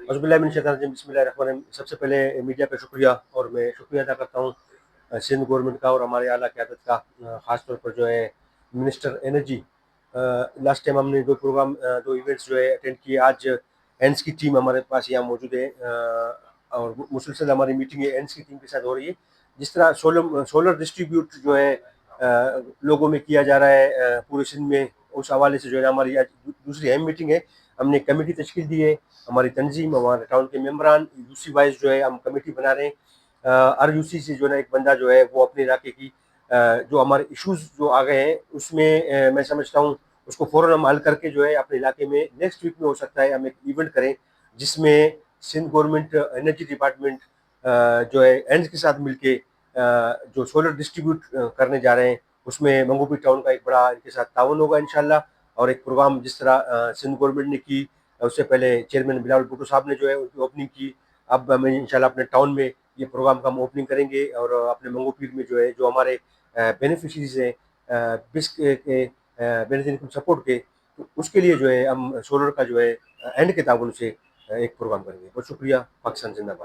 अज़बिल्लाहिमिनश्शैतानिर्रजीम बिस्मिल्लाहिर्रहमानिर्रहीम। सबसे पहले मीडिया का शुक्रिया, और मैं शुक्रिया अदा करता हूँ सिंध गवर्नमेंट का और हमारे आला क़यादत का, ख़ास तौर पर जो है मिनिस्टर एनर्जी। लास्ट टाइम हमने दो इवेंट्स जो है अटेंड किए। आज एंड्स की टीम हमारे पास यहाँ मौजूद है, और मुसलसल हमारी मीटिंग एंड्स की टीम के साथ हो रही है। जिस तरह सोलर डिस्ट्रीब्यूट जो है लोगों में किया जा रहा है पूरे सिंध में, उस हवाले से जो है हमारी आज दूसरी अहम मीटिंग है। हमने कमेटी तश्कील दी है, हमारी तंजीम, हमारे टाउन के मेम्बरान यूसी वाइज जो है हम कमेटी बना रहे हैं। हर यूसी से जो है एक बंदा जो है वो अपने इलाके की जो हमारे इश्यूज जो आ गए हैं उसमें मैं समझता हूँ उसको फ़ौरन हम हल करके जो है अपने इलाके में नेक्स्ट वीक में हो सकता है हम एक इवेंट करें, जिसमें सिंध गवर्नमेंट एनर्जी डिपार्टमेंट जो है एंड्स के साथ मिलके जो सोलर डिस्ट्रीब्यूट करने जा रहे हैं, उसमें मंगोपी टाउन का एक बड़ा इनके साथ ताउन होगा इंशाल्लाह। और एक प्रोग्राम जिस तरह सिंध गवर्नमेंट ने की, उससे पहले चेयरमैन बिलावल भुट्टो साहब ने जो है उनकी ओपनिंग की। अब हमें इंशाल्लाह अपने टाउन में ये प्रोग्राम का हम ओपनिंग करेंगे, और अपने मंगोपीर में जो है जो हमारे बेनिफिशरीज हैं बिस के बेनिफिट सपोर्ट के, तो उसके लिए जो है हम सोलर का जो है एंड के ताउन से एक प्रोग्राम करेंगे। बहुत शुक्रिया। पाकिस्तान जिंदाबाद।